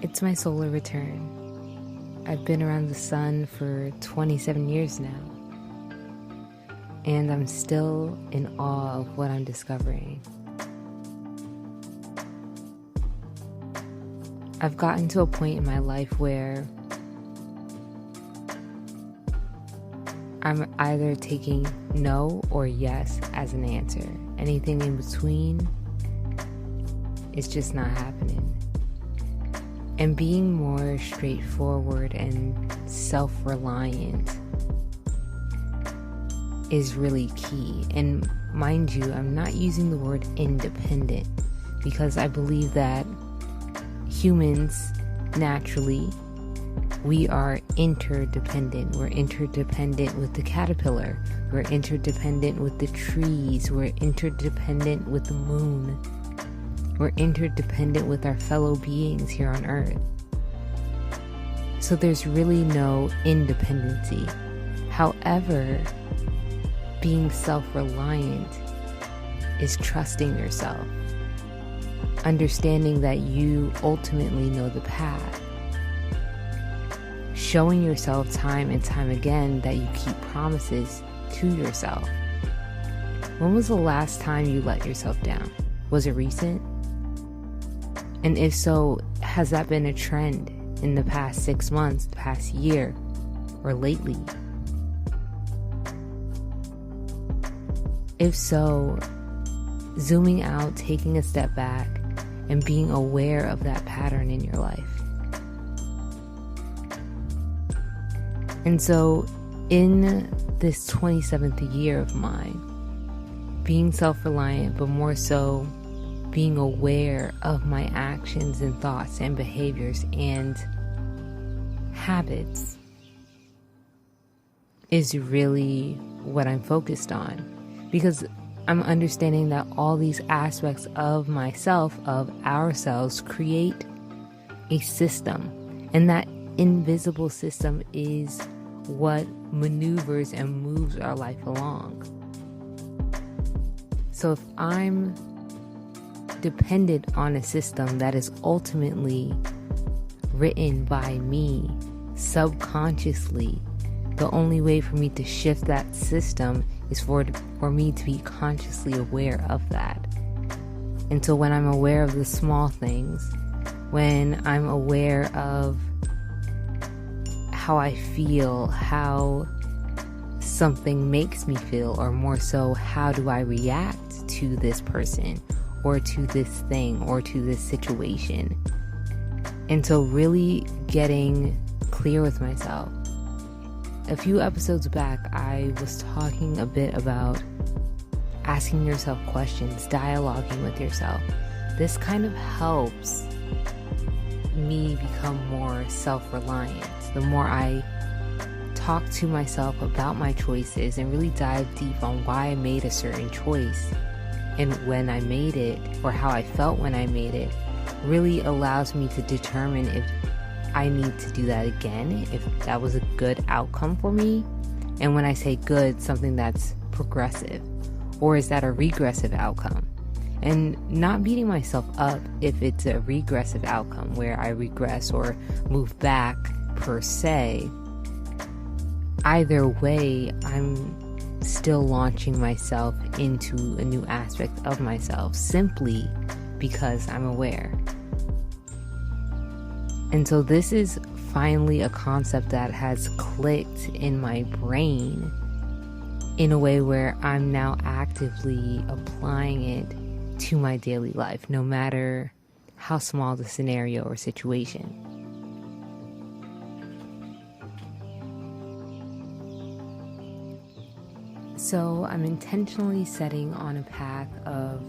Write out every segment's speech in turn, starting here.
It's my solar return. I've been around the sun for 27 years now, and I'm still in awe of what I'm discovering. I've gotten to a point in my life where I'm either taking no or yes as an answer. Anything in between is just not happening. And being more straightforward and self-reliant is really key. And mind you, I'm not using the word independent because I believe that humans naturally, we are interdependent. We're interdependent with the caterpillar. We're interdependent with the trees. We're interdependent with the moon. We're interdependent with our fellow beings here on Earth. So there's really no independency. However, being self-reliant is trusting yourself, understanding that you ultimately know the path, showing yourself time and time again that you keep promises to yourself. When was the last time you let yourself down? Was it recent? And if so, has that been a trend in the past 6 months, the past year, or lately? If so, zooming out, taking a step back, and being aware of that pattern in your life. And so, in this 27th year of mine, being self-reliant, but more so being aware of my actions and thoughts and behaviors and habits is really what I'm focused on, because I'm understanding that all these aspects of myself, of ourselves, create a system, and that invisible system is what maneuvers and moves our life along. So if I'm dependent on a system that is ultimately written by me subconsciously, the only way for me to shift that system is for me to be consciously aware of that. And so when I'm aware of the small things, when I'm aware of how I feel, how something makes me feel, or more so, how do I react to this person, or to this thing, or to this situation. And so really getting clear with myself. A few episodes back, I was talking a bit about asking yourself questions, dialoguing with yourself. This kind of helps me become more self-reliant. The more I talk to myself about my choices and really dive deep on why I made a certain choice and when I made it, or how I felt when I made it, really allows me to determine if I need to do that again, if that was a good outcome for me. And when I say good, something that's progressive, or is that a regressive outcome? And not beating myself up if it's a regressive outcome where I regress or move back per se. Either way, I'm still launching myself into a new aspect of myself simply because I'm aware. And so this is finally a concept that has clicked in my brain in a way where I'm now actively applying it to my daily life, no matter how small the scenario or situation. So I'm intentionally setting on a path of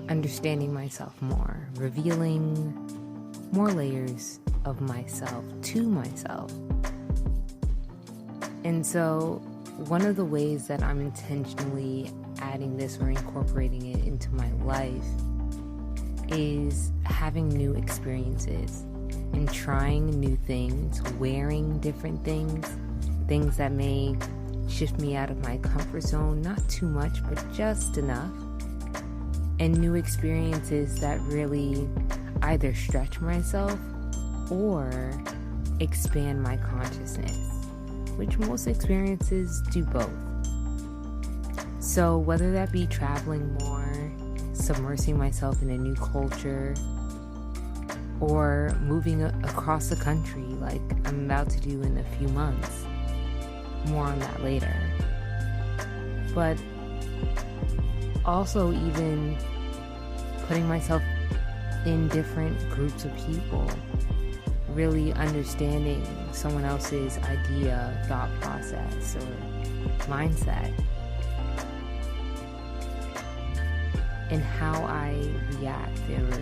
understanding myself more, revealing more layers of myself to myself. And so one of the ways that I'm intentionally adding this or incorporating it into my life is having new experiences and trying new things, wearing different things, things that may shift me out of my comfort zone, not too much, but just enough, and new experiences that really either stretch myself or expand my consciousness, which most experiences do both. So whether that be traveling more, submersing myself in a new culture, or moving across the country like I'm about to do in a few months. More on that later. But also even putting myself in different groups of people, really understanding someone else's idea, thought process, or mindset, and how I react or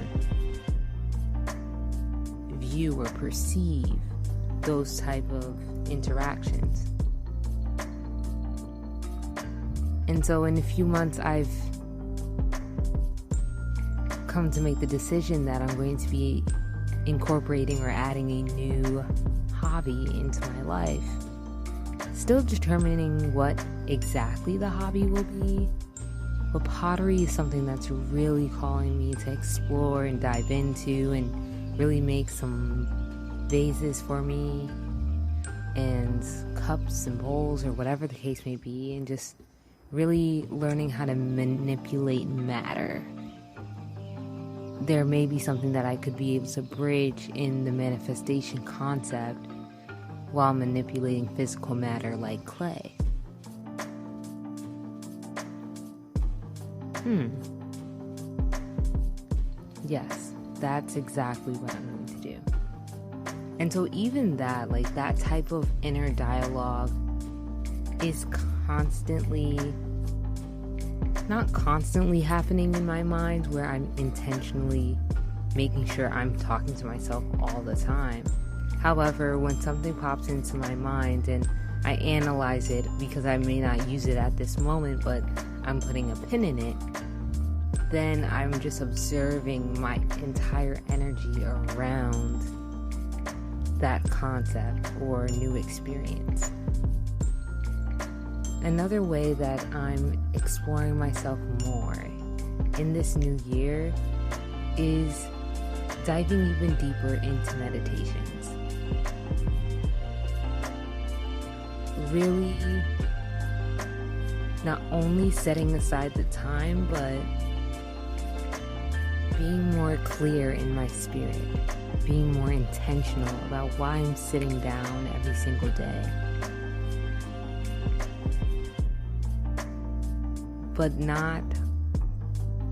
view or perceive those type of interactions. And so in a few months, I've come to make the decision that I'm going to be incorporating or adding a new hobby into my life. Still determining what exactly the hobby will be, but pottery is something that's really calling me to explore and dive into and really make some vases for me and cups and bowls or whatever the case may be, and just really learning how to manipulate matter. There may be something that I could be able to bridge in the manifestation concept while manipulating physical matter like clay. Yes, that's exactly what I'm going to do. And so even that, like that type of inner dialogue is not constantly happening in my mind where I'm intentionally making sure I'm talking to myself all the time. However, when something pops into my mind and I analyze it, because I may not use it at this moment, but I'm putting a pin in it, then I'm just observing my entire energy around that concept or new experience. Another way that I'm exploring myself more in this new year is diving even deeper into meditations. Really not only setting aside the time, but being more clear in my spirit, being more intentional about why I'm sitting down every single day. But not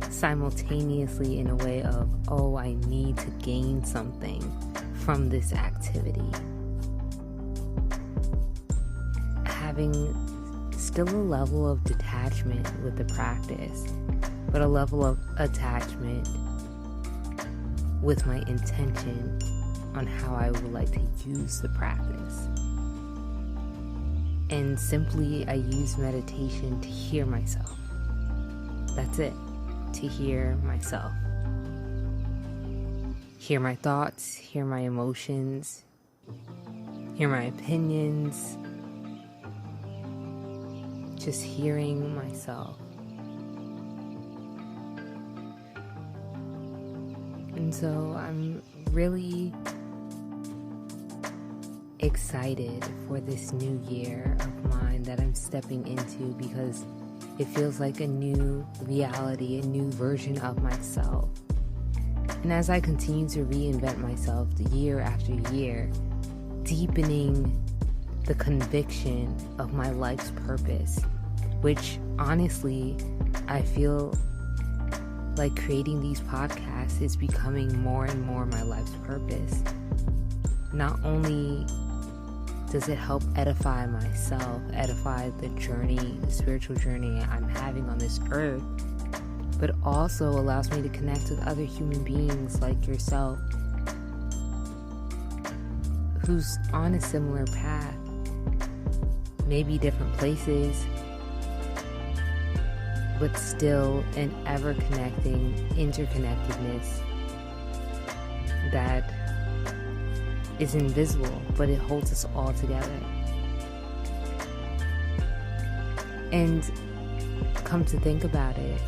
simultaneously in a way of, oh, I need to gain something from this activity. Having still a level of detachment with the practice, but a level of attachment with my intention on how I would like to use the practice. And simply, I use meditation to hear myself. That's it. To hear myself. Hear my thoughts, hear my emotions, hear my opinions. Just hearing myself. And so I'm really excited for this new year of mine that I'm stepping into, because it feels like a new reality, a new version of myself. And as I continue to reinvent myself year after year, deepening the conviction of my life's purpose, which honestly, I feel like creating these podcasts is becoming more and more my life's purpose. Not only does it help edify myself, edify the journey, the spiritual journey I'm having on this earth, but also allows me to connect with other human beings like yourself, who's on a similar path, maybe different places, but still an ever-connecting interconnectedness that is invisible, but it holds us all together. And come to think about it,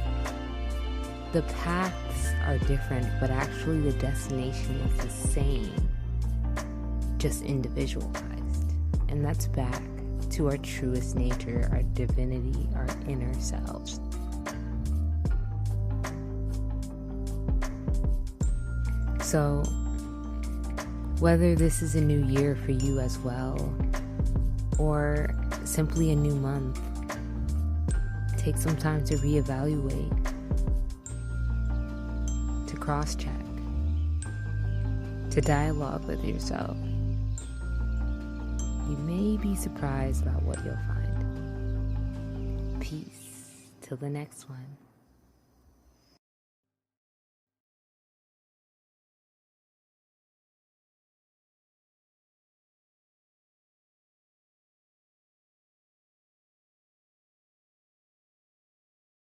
the paths are different, but actually the destination is the same. just individualized. And that's back to our truest nature, our divinity, our inner selves. So, whether this is a new year for you as well, or simply a new month, take some time to reevaluate, to cross-check, to dialogue with yourself. You may be surprised about what you'll find. Peace. Till the next one.